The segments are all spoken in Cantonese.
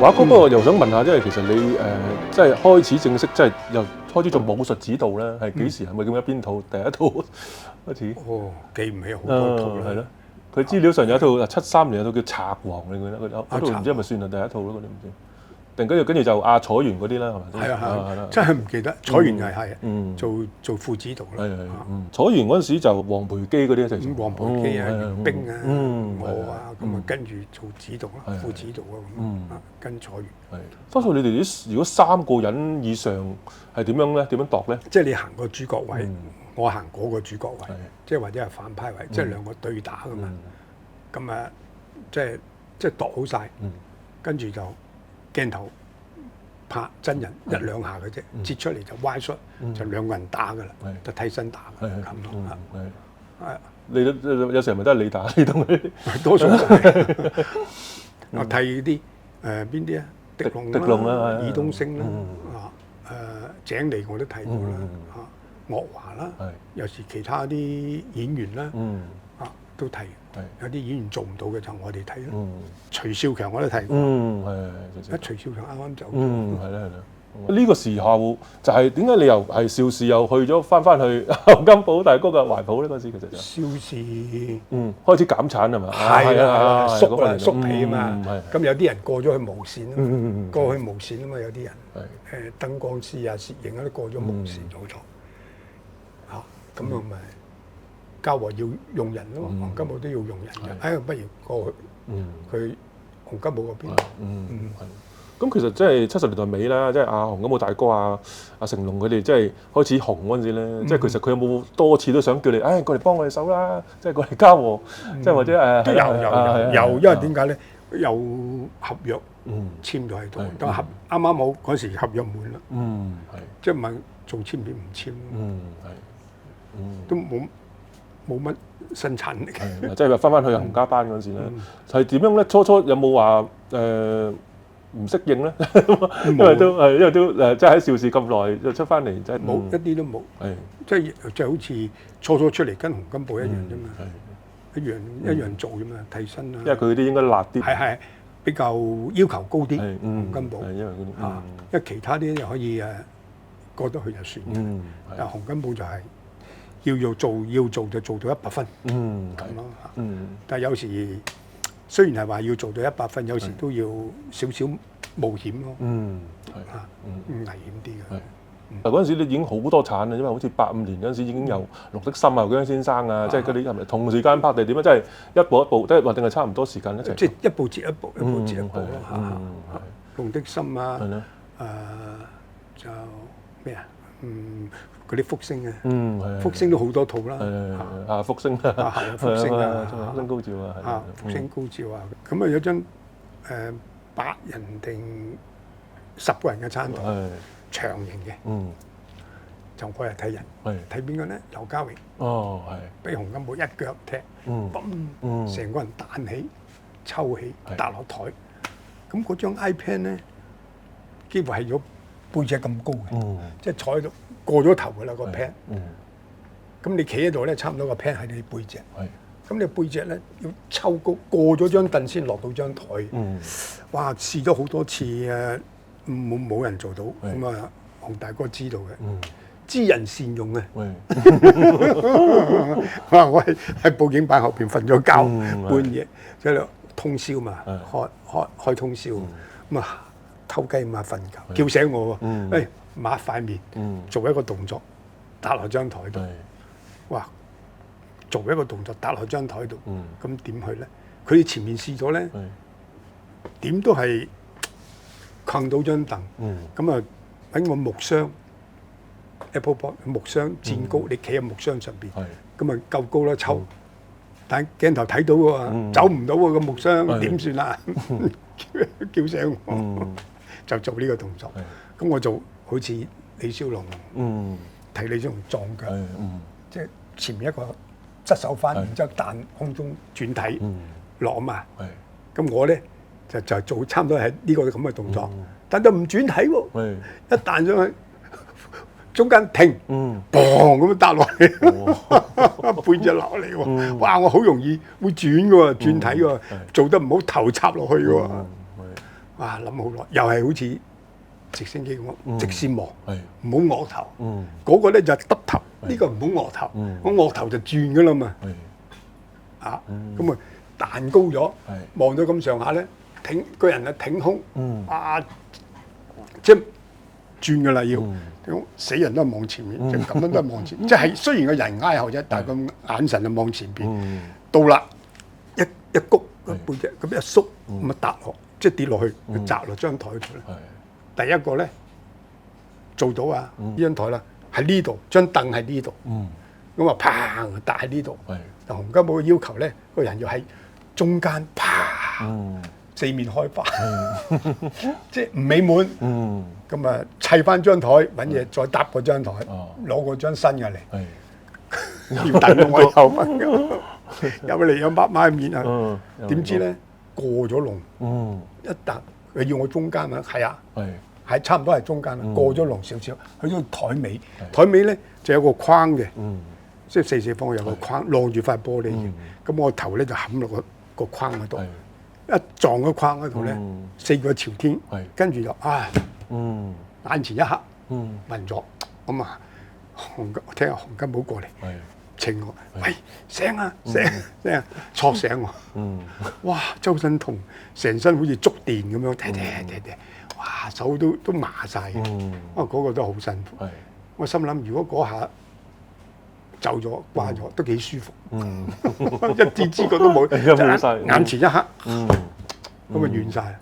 華哥，不過又想問下，即係其實你即係開始正式即係又開始做武術指導咧，係幾時？係咪咁一邊套第一套開始？哦，記唔起好多套啦。係咯，佢資料上有一套73年有套叫《賊王》，你記得嗰套唔知係咪算係第一套咯？嗰啲唔知。定跟住就阿楚原嗰啲啦，係咪？係啊，真係唔記得。楚原係做副指導啦。楚原嗰陣時就黃培基嗰啲一齊做。黃培基啊、袁冰啊、我啊，咁啊跟住做指導啦、副指導啊咁跟楚原。係。多數你哋啲如果3個人以上係點樣咧？點樣度咧？即係你行個主角位，我行嗰個主角位，即係或者係反派位，即係兩個對打噶嘛。咁啊，即係度好晒，跟住就鏡頭拍真人1、2下嘅啫，接出嚟就歪出，就2個人打噶啦，就替身打咁咯。係你都有時咪都係你打呢種嘅，多數係我替啲邊啲啊？狄龍啦、爾冬升啦、井莉我都睇過啦，岳華啦，有時其他啲演員啦，都睇。有啲演員做唔到嘅就我哋睇咯。徐少強我都睇過。徐少強啱啱走。係啦。呢個時候就係點解你又係邵氏又去咗翻去洪金寶大哥嘅懷抱咧？嗰時其實就邵氏開始減產係嘛？係啊，縮皮啊嘛。咁有啲人過咗去無線啊嘛，過去無線啊嘛，有啲人燈光師啊、攝影啊都過咗無線做咗。咁我咪嘉禾要用人咯，洪金寶都要用人嘅。不如過去佢洪金寶嗰邊。咁其實即係70年代尾啦，即係阿洪金寶大哥阿成龍佢哋即係開始紅嗰陣時咧，即係其實佢有冇多次都想叫你過嚟幫我哋手啦，即係過嚟嘉禾，即係或者都有，因為點解咧？有合約簽咗喺度，但係啱啱好嗰時合約滿啦，即係問做簽片唔簽，都冇乜生產力。即係翻去洪家班嗰陣時咧，係點樣咧？初有冇話唔適應咧？因為都即係喺邵氏咁耐，就出翻嚟即係冇一啲都冇。即係好似初出嚟跟洪金寶一樣啫嘛，一樣做啫嘛，替身啊。因為佢嗰啲應該辣啲，係比較要求高啲。洪金寶因為嗰啲因為其他啲就可以過得去就算。但係洪金寶就係要做就做到100分。咁咯。但係有時雖然係話要做到100分，有時都要少少冒險咯。危險啲嘅。嗱嗰陣時你已經好多產啦，因為好似85年嗰陣時已經有陸的心啊、姜先生啊，即係嗰啲係咪同時間拍定點啊？即係一步一步，即係話定係差唔多時間一齊。即係一步接一步，一步接一步咯。陸的心啊，就咩啊？嗰啲福星啊，福星都好多套啦。福星福星啊，福星高照啊，福星高照啊。咁啊有張8人定10個人嘅餐台，長形嘅，就我係睇人，睇邊個咧？劉家榮，俾洪金寶一腳踢，嘣，成個人彈起、抽起、搭落台。咁嗰張 iPad 咧，幾乎係咗背脊咁高嘅，即係坐喺度過咗頭㗎啦個 pad。咁你企喺度咧，差唔多個 pad 喺你背脊。咁你背脊咧要抽高，過咗張凳先落到張台。哇！試咗好多次冇人做到。咁啊，洪大哥知道嘅，知人善用啊。我喺報警板後邊瞓咗覺，半夜即係通宵嘛，開通宵，咁啊偷雞咁啊瞓覺，叫醒我喎，抹塊面，做一個動作，搭落張台度，哇！做一個動作搭落張台度，咁點去咧？佢哋前面試咗咧，點都係困到張凳，咁啊揾個木箱 Apple Box 木箱墊高，你企喺木箱上邊，咁啊夠高啦抽，但係鏡頭睇到喎，走唔到喎個木箱，點算啊？叫醒我，就做呢個動作，咁我就好似李小龍，睇李小龍撞腳，即係前面一個側手翻，然之後彈空中轉體落啊嘛。咁我咧就做差唔多係呢個咁嘅動作，但就唔轉體喎。一彈上去，中間停，砰咁樣搭落嚟，背脊落嚟喎。哇！我好容易會轉嘅喎，轉體喎，做得唔好頭插落去嘅喎。哇！諗好耐，又係好似直升機咁，直線望，唔好惡頭。嗰個咧就耷頭，呢個唔好惡頭，我惡頭就轉嘅啦嘛。啊，咁啊彈高咗，望到咁上下咧，挺個人啊挺胸，啊即係轉嘅啦要，死人都係望前面，即係咁樣都係望前，即係雖然個人挨後啫，但係個眼神就望前邊。到啦，一谷個背脊咁一縮，咁啊揼落，即係跌落去，砸落張台度啦。第一個咧做到啊，呢張台啦喺呢度，張凳喺呢度，咁啊砰揼喺呢度。但洪金寶嘅要求咧，個人要喺中間啪，四面開花，即係唔美滿。咁啊砌翻張台，揾嘢再搭嗰張台，攞嗰張新嘅嚟，要等我有份㗎，有嚟有抹買面啊！點知咧過咗龍，一揼佢要我中間啊，係啊，係差唔多係中間啦，過咗龍少少，去到台尾，台尾咧就有個框嘅。即係四方有個框晾住塊玻璃嘅，咁我頭咧就冚落個框嗰度，一撞個框嗰度咧，四個朝天，跟住就眼前一黑，暈咗，咁啊，我聽下洪金寶過嚟，請我，喂醒啊醒啊，戳醒我，哇周身痛，成身好似觸電咁樣，哇手都麻晒嘅，嗰個都好辛苦，我心諗如果嗰下走咗掛咗都幾舒服，一啲知覺都冇，眼前一黑，咁啊完晒。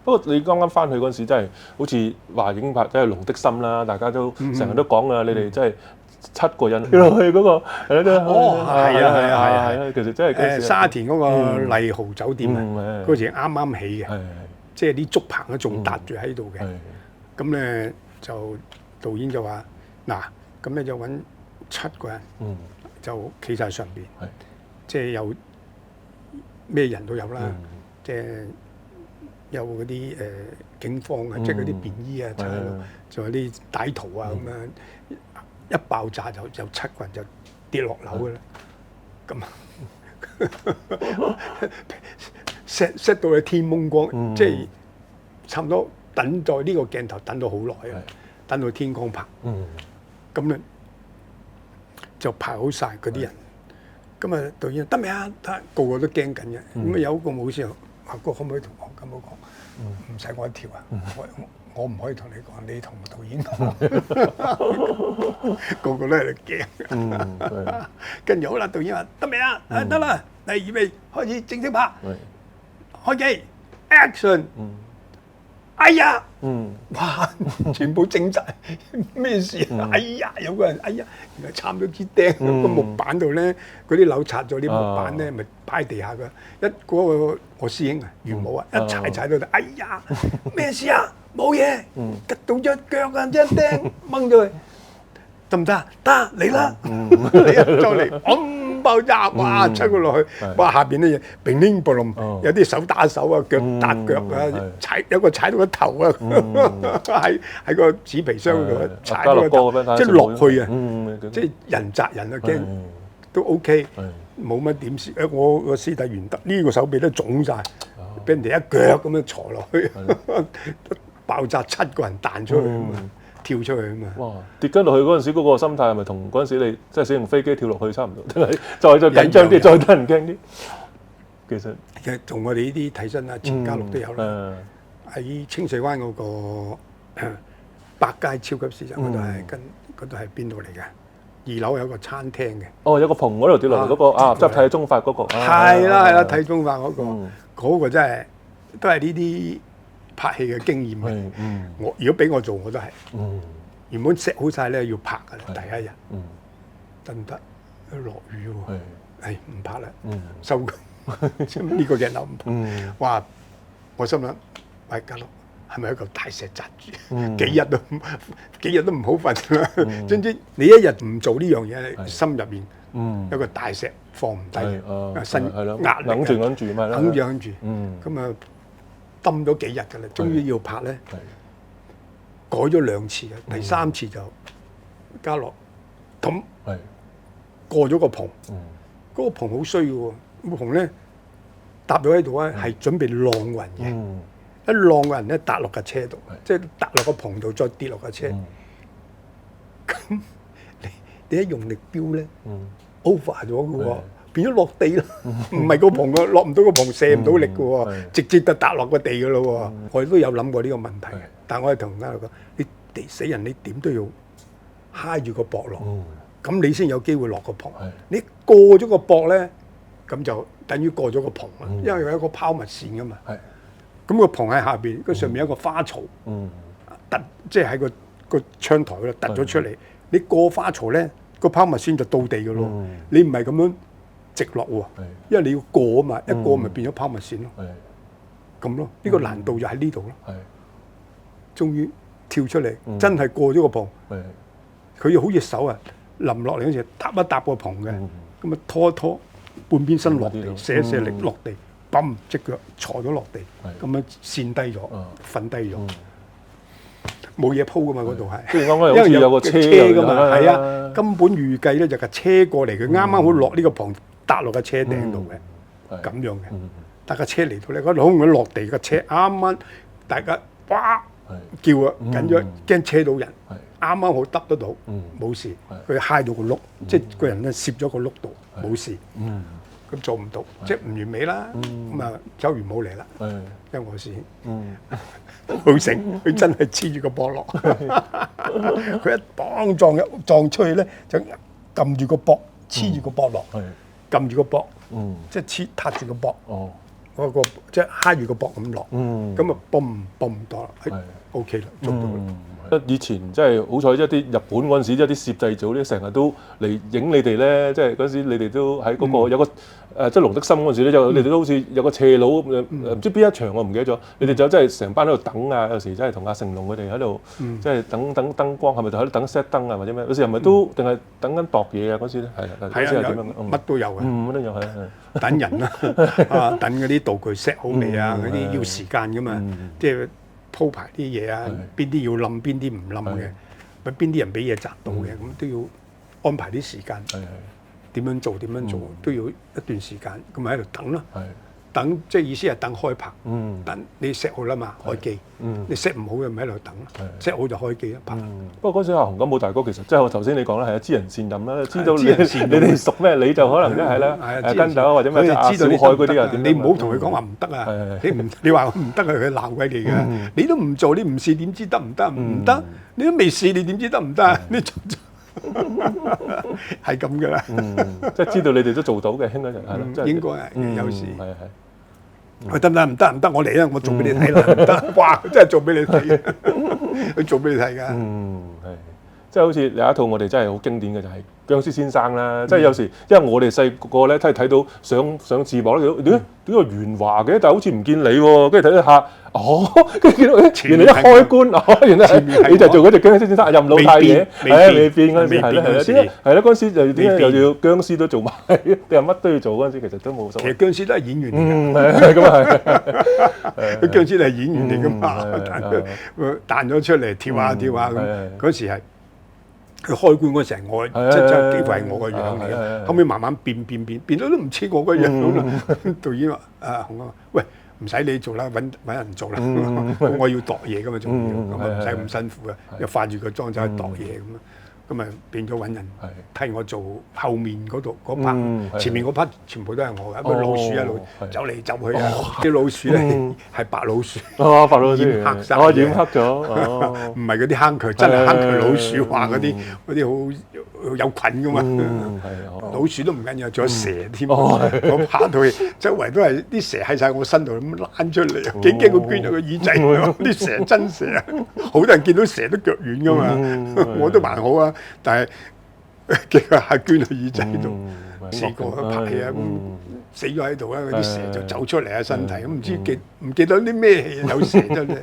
不過你剛啱翻去嗰陣時，真係好似話已經拍真係龍的心啦，大家都成日都講啊，你哋真係7個人去嗰個係啊，其實真係沙田嗰個麗豪酒店啊，嗰時啱啱起嘅，即係啲竹棚啊仲搭住喺度嘅，咁咧就導演就話嗱。咁咧就揾7個人，就企晒上邊，即係有咩人都有啦，即係有嗰啲警方啊，即係嗰啲便衣啊，就有啲歹徒啊咁樣，一爆炸就7個人就跌落樓㗎啦，咁 set 到係天蒙光，即係差唔多等在呢個鏡頭等到好耐啊，等到天光拍。咁咧就排好晒嗰啲人，咁啊導演得未啊？得，個個都驚緊嘅。咁啊有一個武師話：哥可唔可以同洪金寶講？唔使我一條啊！我唔可以同你講，你同導演講。個個都喺度驚。跟住好啦，導演話：得未啊？得啦，嚟預備開始正式拍，開機 ，action！哎呀！哇！全部整晒，咩事啊？哎呀！有個人哎呀，原來插咗支釘個木板度咧，嗰啲樓拆咗啲木板咧，咪擺喺地下㗎。嗰個我師兄啊，元武啊，一踩到，哎呀！咩事啊？冇嘢，吉到隻腳啊，張釘掹咗佢，得唔得啊？得，嚟啦！嚟啊！再嚟，爆炸！哇！出佢落去，哇！下邊啲嘢乒乒乓乓，有啲手打手啊，腳打腳啊，有個踩到個頭啊，喺個紙皮箱度踩到個頭，即係落去啊！即係人砸人啊，驚都 OK，冇乜點事。我個師弟袁德呢個手臂都腫晒，俾人哋一腳咁樣坐落去，爆炸7個人彈出去啊嘛！跳出去啊嘛！哇！跌緊落去嗰陣時，嗰個心態係咪同嗰陣時你即係使用飛機跳落去差唔多？定係再緊張啲，再得人驚啲？其實同我哋呢啲替身啊，錢嘉樂都有啦。喺清水灣嗰個百佳超級市場嗰度嗰度係邊度嚟嘅？2樓有個餐廳嘅。哦，有個棚嗰度跌落嚟嗰個即係睇中法嗰個。係啦，睇中法嗰個，嗰個真係都係呢啲拍戲嘅經驗嘅，我如果俾我做我都係，原本 set 好晒咧要拍噶啦，第一日，得唔得？落雨喎，唔拍啦，收工，呢個鏡頭唔拍。哇！我心諗，喂嘉樂，係咪一嚿大石砸住？幾日都唔好瞓啦。總之你一日唔做呢樣嘢，心入面有個大石放唔低，身壓力揞住咪啦，咁啊。抌咗幾日㗎啦，終於要拍咧，改咗2次嘅，第3次就加落咁係過咗個棚，嗯嗰個棚好衰嘅喎，個棚咧搭咗喺度咧係準備晾雲嘅，嗯一晾個人咧搭落架車度係，即係搭落個棚度再跌落架車，嗯咁你一用力飆咧嗯 over 咗嘅喎係。變咗落地啦，唔係個棚啊，落唔到個棚，射唔到力嘅喎，係直接就搭落個地嘅咯喎。我哋都有諗過呢個問題係，但我哋同家講，你地死人，你點都要揩住個膊落，嗯咁你先有機會落個棚係。你過咗個膊咧，咁就等於過咗個棚啦，嗯因為有一個拋物線噶嘛。係咁個棚喺下邊，佢上面有一個花槽，嗯突即係喺個窗台嗰度突咗出嚟。你過花槽咧，個拋物線就到地嘅咯。嗯你唔係咁樣直落喎，係因為你要過啊嘛，一過咪變咗拋物線咯，係咁咯。呢個難度就喺呢度咯。係終於跳出嚟，真係過咗個棚，係佢要好似手啊臨落嚟嗰時搭一搭個棚嘅，咁啊拖一拖半邊身落地，卸一卸力落地，砰隻腳坐咗落地，咁樣跣低咗，瞓低咗，冇嘢鋪噶嘛嗰度係，即係啱啱好似有個車噶嘛，係啊啊，根本預計咧就架車過嚟，佢啱啱好落呢個棚搭落架車頂度嘅，咁樣嘅。但架車嚟到咧，嗰度空落地，個車啱啱大家哇叫啊，緊咗驚車到人，啱啱好得得到，冇事。佢揩到個轆，即係個人咧攝咗個轆度，冇事。咁做唔到，即係唔完美啦。咁啊，周瑜冇嚟啦，因為我事。好醒，佢真係黐住個膊落，佢一綁撞出去咧，就撳住個膊，黐住個膊落，撳住個膊，即係撻住個膊，嗰個即係揩住個膊咁落，咁啊嘣嘣多啦，OK 啦，做到啦。以前即係好彩，一啲日本嗰陣時，一啲攝製組咧，成日都嚟影你哋咧。即係嗰陣時，你哋都喺嗰個有個即係龍德森嗰陣時咧，你哋都好似有個斜路唔知邊一場我唔記得咗。你哋就真係成班喺度等啊，有時真係同阿成龍佢哋喺度，即係等燈光，係咪就喺度等 set 燈啊，或者咩？有時係咪都定係等緊度嘢啊？嗰時咧係嗰時係點樣？乜都有嘅，乜都有係。等人啦，等嗰啲道具 set 好未啊？嗰啲要時間噶嘛，即係鋪排啲嘢啊，邊啲要冧，邊啲唔冧嘅，咪邊啲人俾嘢砸到嘅，咁都要安排啲時間。點樣做都要一段時間，咁咪喺度等咯。等即係意思係等開拍，等你 set 好啦嘛，開機。你 set 唔好嘅咪喺度等咯，set 好就開機啦拍。不過嗰陣時阿洪金寶大哥其實即係我頭先你講啦，係知人善任啦，知道你哋熟咩，你就可能即係啦，跟斗或者咩阿小海嗰啲啊點？你唔好同佢講話唔得啊！你話我唔得啊，佢鬧鬼你嘅。你都唔做，你唔試點知得唔得？唔得，你都未試，你點知得唔得啊？你做係咁噶啦。即係知道你哋都做到嘅，應該就係咯，應該係有時。係。佢得唔得？唔得唔得，我嚟啦！我做俾你睇啦！唔得，哇！真係做俾你睇，佢做俾你睇㗎。係，即係好似有一套我哋真係好經典嘅就係僵屍先生啦。即係有時因為我哋細個咧，睇到上字幕咧，點個袁華嘅，但係好似唔見你喎。跟住睇一下，跟住見到原來一開棺，原來你就做嗰隻僵屍先生，任老太爺，未變嗰陣時係啦，係啦，嗰陣時就點解又要僵屍都做埋，定係乜都要做嗰陣時，其實都冇所謂。其實僵屍都係演員嚟㗎，係咁啊係。佢僵屍係演員嚟㗎嘛，彈咗出嚟跳下跳下咁，嗰時係。佢開棺嗰陣，我即係幾乎係我個樣嚟嘅。後尾慢慢變到都唔似我個樣啦。導演話：洪哥，喂，唔使你做啦，揾人做啦。我要度嘢㗎嘛，仲要咁啊，唔使咁辛苦啊，又化住個妝走去度嘢咁啊。咁咪變咗揾人替我做後面嗰度嗰 part，前面嗰 part 全部都係我嘅。個老鼠一路走嚟走去啊，啲老鼠咧係白老鼠，白老鼠染黑晒，染黑咗，唔係嗰啲坑渠，真係坑渠老鼠，話嗰啲好有菌噶嘛。老鼠都唔緊要，仲有蛇添。我拍到去周圍都係啲蛇喺晒我身度咁躝出嚟，幾驚佢捐入個耳仔。啲蛇真蛇啊，好多人見到蛇都腳軟噶嘛，我都還好啊。但係幾個係捐去耳仔度，試過拍戲啊，死咗喺度啊，嗰啲蛇就走出嚟啊身體，咁唔知唔記得啲咩戲有蛇真係。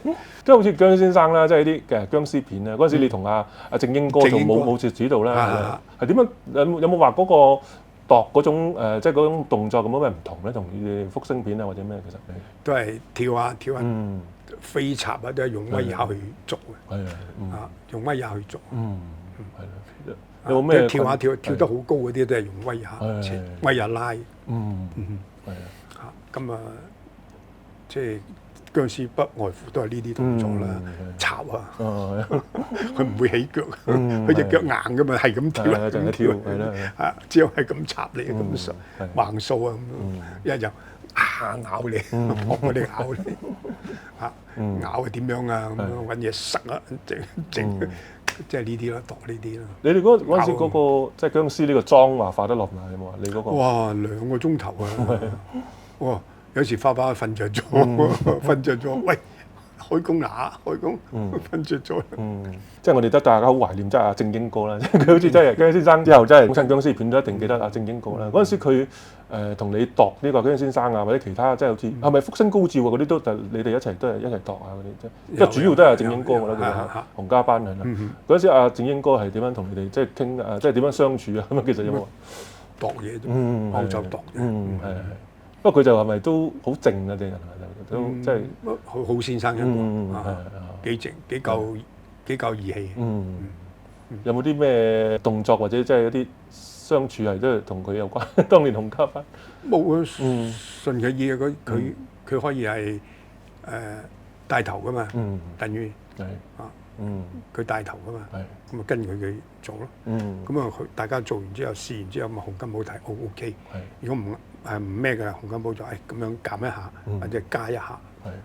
即係好似姜先生啦，即係啲嘅僵屍片啊。嗰陣時你同阿正英哥做武術指導啦，係點樣？有冇話嗰個度嗰種即係嗰種動作咁樣咩唔同咧？同你哋福星片啊或者咩其實都係跳下跳下，飛插啊都係用威也去捉嘅，係啊，用威也去捉。係啦。有冇咩跳得好高嗰啲都係用威也拉。係啊。咁啊，即係僵屍不外乎都係呢啲動作啦，插啊，佢唔會起腳，佢隻腳硬噶嘛，係咁跳，就係跳，係啦，只有係咁插你咁橫掃啊咁，一就咬你，學我哋咬你，咬係點樣啊？咁樣揾嘢塞啊，整。即係呢啲啦，度呢啲啦。你哋嗰陣時嗰個即係僵屍呢個妝話化得落埋有冇啊？你嗰個哇2個鐘頭啊！哇，有時花花瞓着咗，瞓着咗，喂，開工啦，開工，瞓着咗。即係我哋得大家好懷念即係阿正英哥啦，佢好似真係僵屍先生之後真係好親僵屍片都一定記得阿正英哥啦。嗰陣時佢同你度呢個僵屍先生啊，或者其他即係好似係咪福星高照啊嗰啲都你哋一齊度啊嗰啲即係，因為主要都係阿正英哥我覺得佢洪家班係啦。嗰陣時阿正英哥係點樣同你哋即係傾即係點樣相處啊？咁啊其實有冇度嘢啫？澳洲度嘢。係。不過佢就係咪都好靜啊啲人都即係好先生一個，幾靜幾夠義氣。有冇啲咩動作或者即係一啲相處係都係同佢有關？當年洪家班冇啊，順佢意啊！佢可以係帶頭噶嘛，等於佢帶頭噶嘛，咁啊跟佢做咯。咁啊大家做完之後試完之後，咁啊洪金寶睇 OK。如果唔咩嘅，洪金寶就咁樣減一下或者加一下，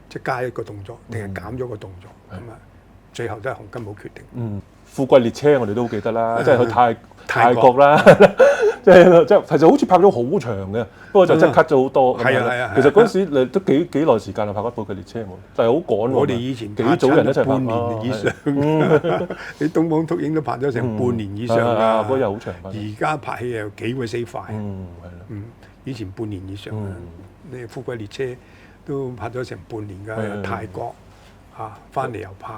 即係加一個動作定係減咗個動作咁啊。最後都係洪金寶決定。富貴列車我哋都記得啦，即係去泰國啦，即係其實好似拍咗好長嘅，不過就真係 cut 咗好多。係啊！其實嗰陣時你都幾耐時間啊拍緊富貴列車冇？就係好趕喎。我哋以前幾組人一齊拍半年以上，你東方禿影都拍咗成半年以上㗎。不過又好長。而家拍戲又幾鬼死快。係啦。以前半年以上啊，你富貴列車都拍咗成半年㗎，泰國。翻嚟又拍，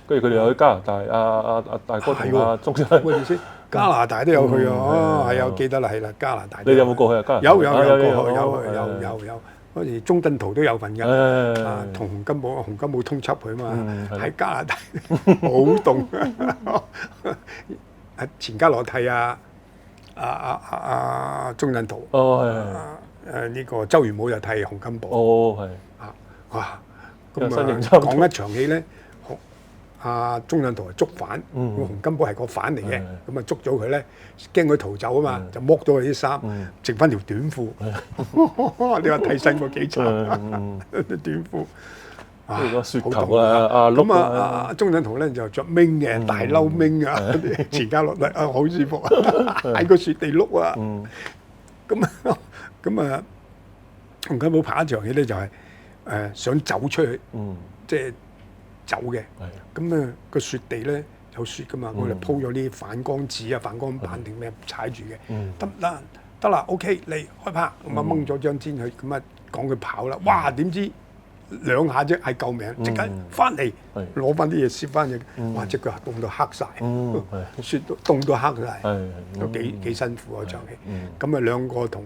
跟住佢哋又去加拿大，阿大哥同阿鍾生，加拿大都有去啊，係啊，記得啦，係啦，加拿大。你有冇過去啊？加拿大有有，嗰時鐘鎮濤都有份㗎，同洪金寶通緝佢嘛，喺加拿大好凍，錢嘉樂替鐘鎮濤，呢個周元武又替洪金寶，哇！咁講一場戲咧，阿鐘鎮濤係捉犯，洪金寶係個犯嚟嘅，咁啊捉咗佢咧，驚佢逃走啊嘛，就剝咗佢啲衫，剩翻條短褲。你話替身過幾慘短褲。呢個雪球啊，咁啊，鐘鎮濤咧就着明嘅大褸明啊，錢嘉樂好舒服啊，喺個雪地碌啊。咁啊，洪金寶拍一場戲咧就係。想走出去，即係走嘅。咁啊個雪地咧有雪噶嘛，我哋鋪咗啲反光紙啊、反光板定咩踩住嘅。得啦 ，OK 嚟開拍。咁啊掹咗張氈去，咁啊講佢跑啦。哇！點知2下啫，係救命，即刻翻嚟攞翻啲嘢攝翻嘢。哇！隻腳凍到黑晒，雪凍到黑晒，都幾辛苦嗰場戲。咁啊兩個同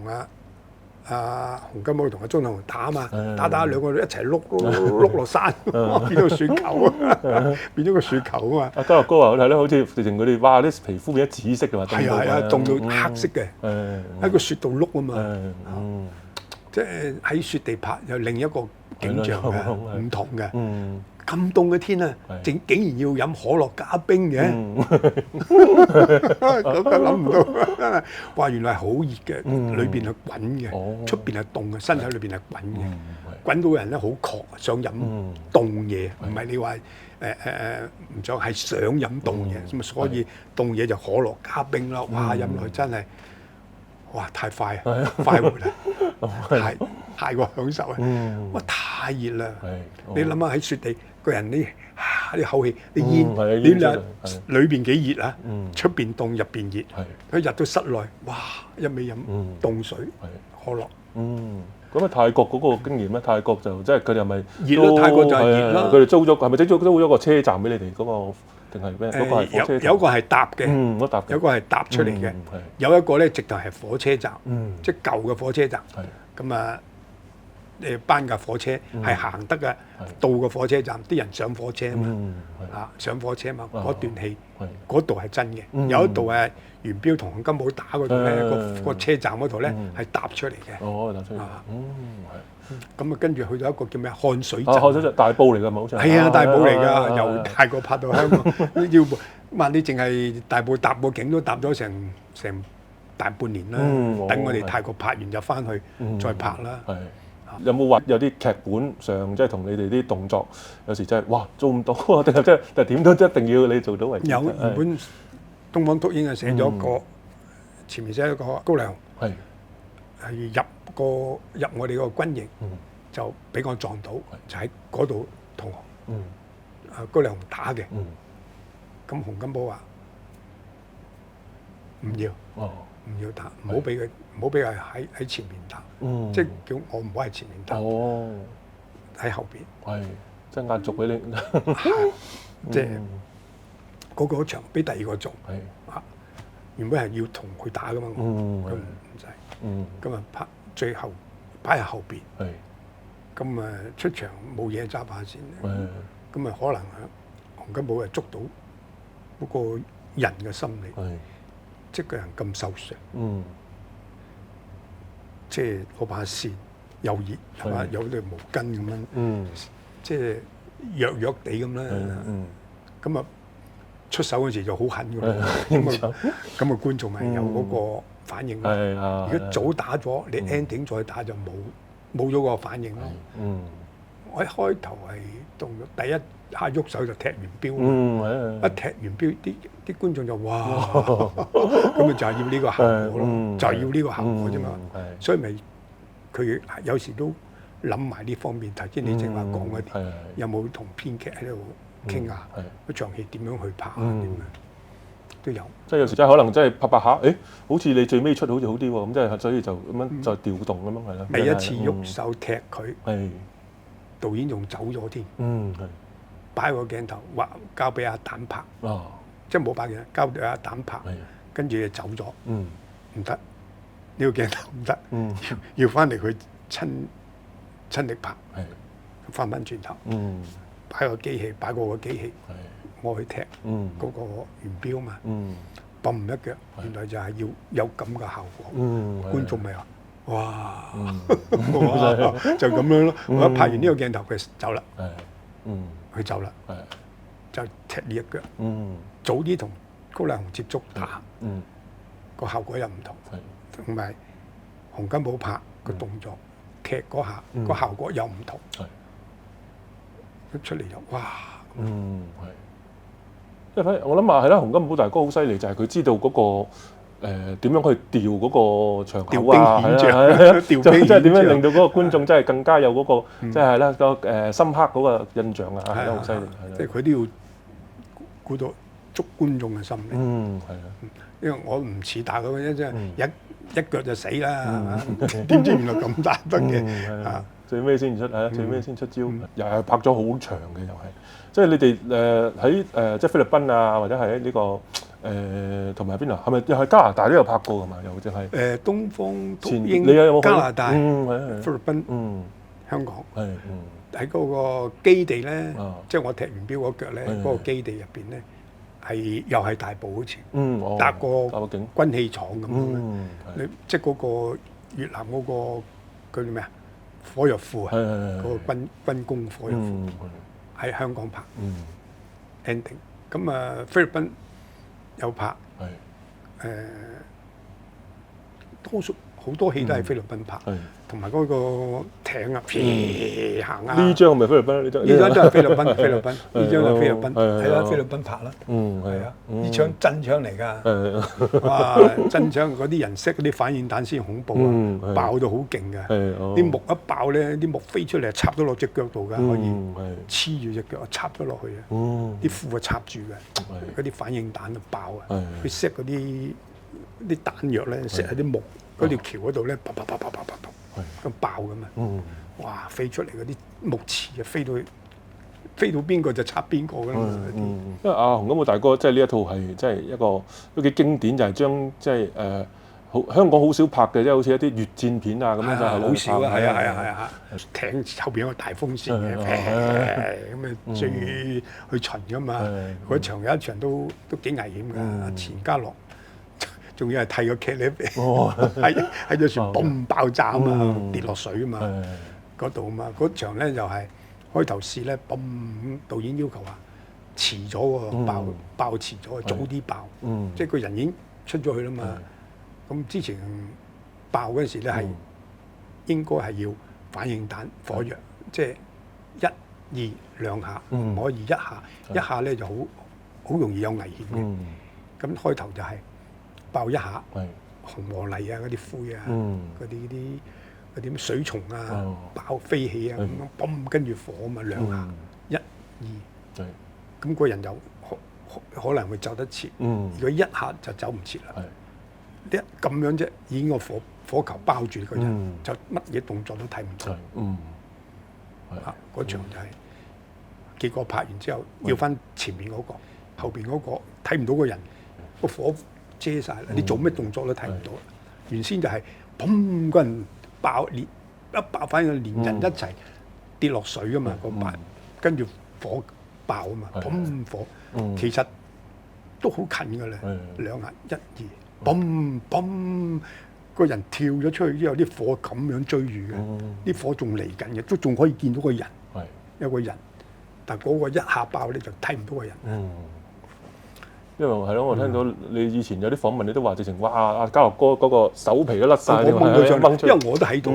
洪金寶同阿鐘鎮濤打啊嘛，打兩個一齊碌落山，變到雪球啊，變咗個雪球啊嘛。阿嘉樂哥話係咯，好似直情佢哋哇啲皮膚變咗紫色嘅嘛，係啊，凍到黑色嘅，喺個雪度碌啊嘛。即係喺雪地拍有另一個景象嘅，唔同嘅。咁凍嘅天啊，竟然要飲可樂加冰嘅，咁都諗唔到。哇！原來係好熱嘅，裏邊係滾嘅，出邊係凍嘅，身體裏邊係滾嘅，滾到人咧好渴，想飲凍嘢，唔係你話唔想，係想飲凍嘢，咁所以凍嘢就可樂加冰啦。哇！飲落去真係，哇！太快啊，快活啦，太過享受啊！哇！太熱啦，你諗下喺雪地。個人你口氣，你煙，你嗱裏邊幾熱啊？出邊凍，入邊熱。佢入到室內，哇！一味飲凍水、可樂。咁啊，泰國嗰個經驗咧，泰國就即係佢哋係咪熱咯？泰國就係熱啦。佢哋租咗係咪租咗個車站俾你哋嗰個？定係咩？嗰個係火車站。有個係搭嘅，有個係搭出嚟嘅。有一個咧，直頭係火車站，即係舊嘅火車站。咁啊，班架火車係行得嘅，到個火車站啲人上火車啊嘛，上火車嘛，嗰段戲嗰度係真嘅，有一度係元彪同洪金寶打嗰度咧，個車站嗰度咧係搭出嚟嘅。哦，搭出嚟。咁啊，跟住去到一個叫咩漢水鎮。漢水鎮大埔嚟㗎嘛，好似係啊，大埔嚟㗎，由大埔拍到香港，要話你淨係大埔搭個景都搭咗成大半年啦。等我哋泰國拍完就翻去再拍啦。有冇話有啲劇本上即係同你哋啲動作有時真係哇做唔到啊？定係即係點都一定要你做到為止？有原本東方禿鷹係寫咗個前面寫一個高粱係入我哋個軍營，就俾我撞到，就喺嗰度同高粱打嘅。咁洪金寶話唔要打，唔好俾佢喺前面打，即係叫我唔好喺前面打，喺後邊。係，即係壓軸俾你。即係嗰場俾第二個做。原本係要同佢打噶嘛，咁唔使。咁啊拍最後擺喺後邊。咁啊出場冇嘢揸把先。咁啊可能洪金寶係捉到嗰個人嘅心理。即係個人咁受傷，即係攞把線又熱係嘛，有條毛巾咁樣，即係弱地咁啦。咁啊出手嗰時就好狠㗎嘛，咁啊觀眾咪有嗰個反應咯。如果早打咗，你 ending 再打就冇咗個反應咯。我一開頭係動咗第一下喐手就踢完標，一踢完標啲觀眾就哇，咁啊就係要呢個效果咯，就係要呢個效果啫嘛。所以咪佢有時都諗埋呢方面。頭先你正話講嗰啲，有冇同編劇喺度傾下嗰場戲點樣去拍啊？點樣都有。即係有時真係可能真係拍下，誒，好似你最尾出好似好啲喎，咁即係所以就咁樣再調動咁樣係啦。第一次喐手踢佢，導演仲走咗添。擺個鏡頭，話交俾阿蛋拍，即係冇擺嘅，交俾阿蛋拍，跟住就走咗，唔得，呢個鏡頭唔得，要翻嚟佢親力拍，翻轉頭，擺個機器，擺過個機器，我去踢嗰個元彪嘛，揼一腳，原來就係要有咁嘅效果，觀眾咪話，哇，就咁樣咯，我一拍完呢個鏡頭，佢走啦。佢走啦，就踢呢一腳。早啲同高粱紅接觸打，個效果又唔同。同埋洪金寶拍個動作踢嗰下，個效果又唔同。一出嚟就哇！即係我諗話係啦，洪金寶大哥好犀利，就係佢知道嗰個點樣去調嗰個場口啊，即係點樣令到嗰個觀眾真係更加有嗰個即係啦個深刻嗰個印象啊，係好犀利。即係佢都要估到捉觀眾嘅心理。係啊，因為我唔似打咁樣，即係一腳就死啦，係嘛？點知原來咁打得嘅啊！最尾先出最尾先出招，又係拍咗好長嘅，又係。即係你哋喺即係菲律賓啊，或者係喺呢個。同埋邊度？係咪又係加拿大都有拍過㗎嘛？又即係東方禿你有冇鷹、加拿大、菲律賓、香港，喺嗰個基地咧，即係我踢完標嗰腳咧，嗰個基地入邊咧係又係大埔好似搭個軍器廠咁樣。你即係嗰個越南嗰個叫咩啊？火藥庫啊，嗰個軍工火藥庫喺香港拍 ending。咁啊，菲律賓有拍，多數好多戲都係菲律賓拍，同埋嗰個艇啊，行啊。呢張係咪菲律賓？呢張都係菲律賓，菲律賓呢張係菲律賓，係啦，菲律賓拍啦。係啊，呢槍真槍嚟㗎。哇，真槍嗰啲人識嗰啲反應彈先恐怖啊，爆到好勁㗎。啲木一爆咧，啲木飛出嚟插咗落隻腳度㗎，可以黐住隻腳插咗落去啊。啲褲啊插住嘅，嗰啲反應彈就爆啊。佢識嗰啲彈藥咧，識喺啲木嗰條橋嗰度咧，啪咁爆㗎嘛。哇！飛出嚟嗰啲木刺啊，飛到邊個就插邊個㗎啦。因為洪金寶大哥即係呢一套係即係一個都幾經典，就係將即係香港好少拍嘅，即係好似一啲越戰片啊咁樣就係好少啊，係啊，艇後邊有個大風扇嘅，咁啊追去巡噶嘛，嗰場有一場都幾危險㗎，錢嘉樂仲要係替個劇咧，喺隻船嘣爆炸啊嘛，跌落水啊嘛，嗰度啊嘛，嗰場咧就係開頭試咧嘣，導演要求話遲咗喎，爆遲咗，早啲爆，即係個人已經出咗去啦嘛。咁之前爆嗰陣時咧係應該係要反應彈火藥，即係一二兩下，唔可以一下咧就好容易有危險嘅。咁開頭就係爆一下，紅黃泥啊嗰啲灰啊，嗰啲水蟲啊爆飛起啊咁樣，嘣跟住火啊嘛兩下，一二，咁個人就可能會走得切。如果一下就走唔切啦。一咁樣啫，已經個火球包住個人，就乜嘢動作都睇唔到。嗰場就係結果拍完之後，要翻前面嗰個，後邊嗰個睇唔到個人，個火遮晒啦，你做咩動作都睇唔到。原先就係砰嗰人爆一爆翻個連人一齊跌落水啊嘛，個板跟住火爆啊嘛，砰火，其實都好近㗎啦，兩下一二。嘣嘣，個人跳咗出去之後，啲火咁樣追住嘅，啲火仲嚟緊嘅，都仲可以見到個人，有個人，但嗰個一下爆咧就睇唔到個人。因為係咯，我聽到你以前有啲訪問，你都話直情哇，阿嘉樂哥嗰個手皮都甩晒，掹出，因為我都喺度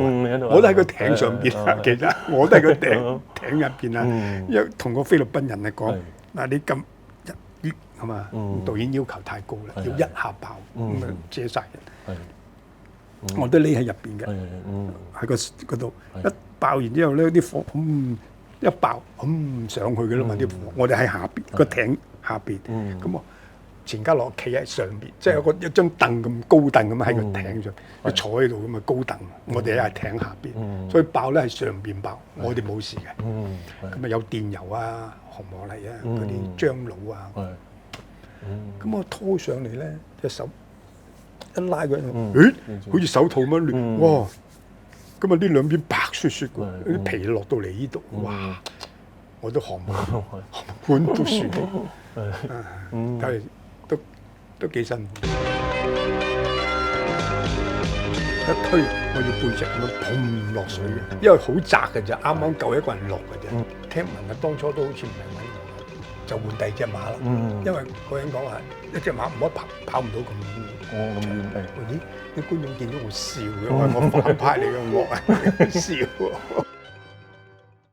我都喺個艇上邊啊，其實我都喺個艇入邊啊，因為同個菲律賓人嚟講，嗱你咁。係嘛？導演要求太高啦，要一下爆咁啊遮晒人。我都匿喺入邊嘅，喺嗰度一爆完之後咧，啲火一爆上去嘅啦嘛啲火。我哋喺下邊個艇下邊，咁啊錢嘉樂企喺上邊，即係有一張凳咁高凳咁喺個艇上，佢坐喺度咁啊高凳。我哋喺艇下邊，所以爆咧係上邊爆，我哋冇事嘅。咁啊有電油啊、紅黃泥啊、嗰啲樟腦啊。咁我拖上嚟咧，隻手一拉佢，好似手套咁樣亂，哇！咁啊呢兩邊白雪雪嘅，啲皮落到嚟呢度，哇！我都汗管都豎起，但係都幾辛苦。一推我要背脊咁樣砰落水嘅，因為好窄嘅啫，啱啱夠一個人落嘅啫。聽聞啊，當初都好似唔係揾我。就換第二隻馬啦，因為個人講話一隻馬唔可以跑唔到咁遠。咁遠啲觀眾見到我笑嘅，我反派嚟嘅，我笑。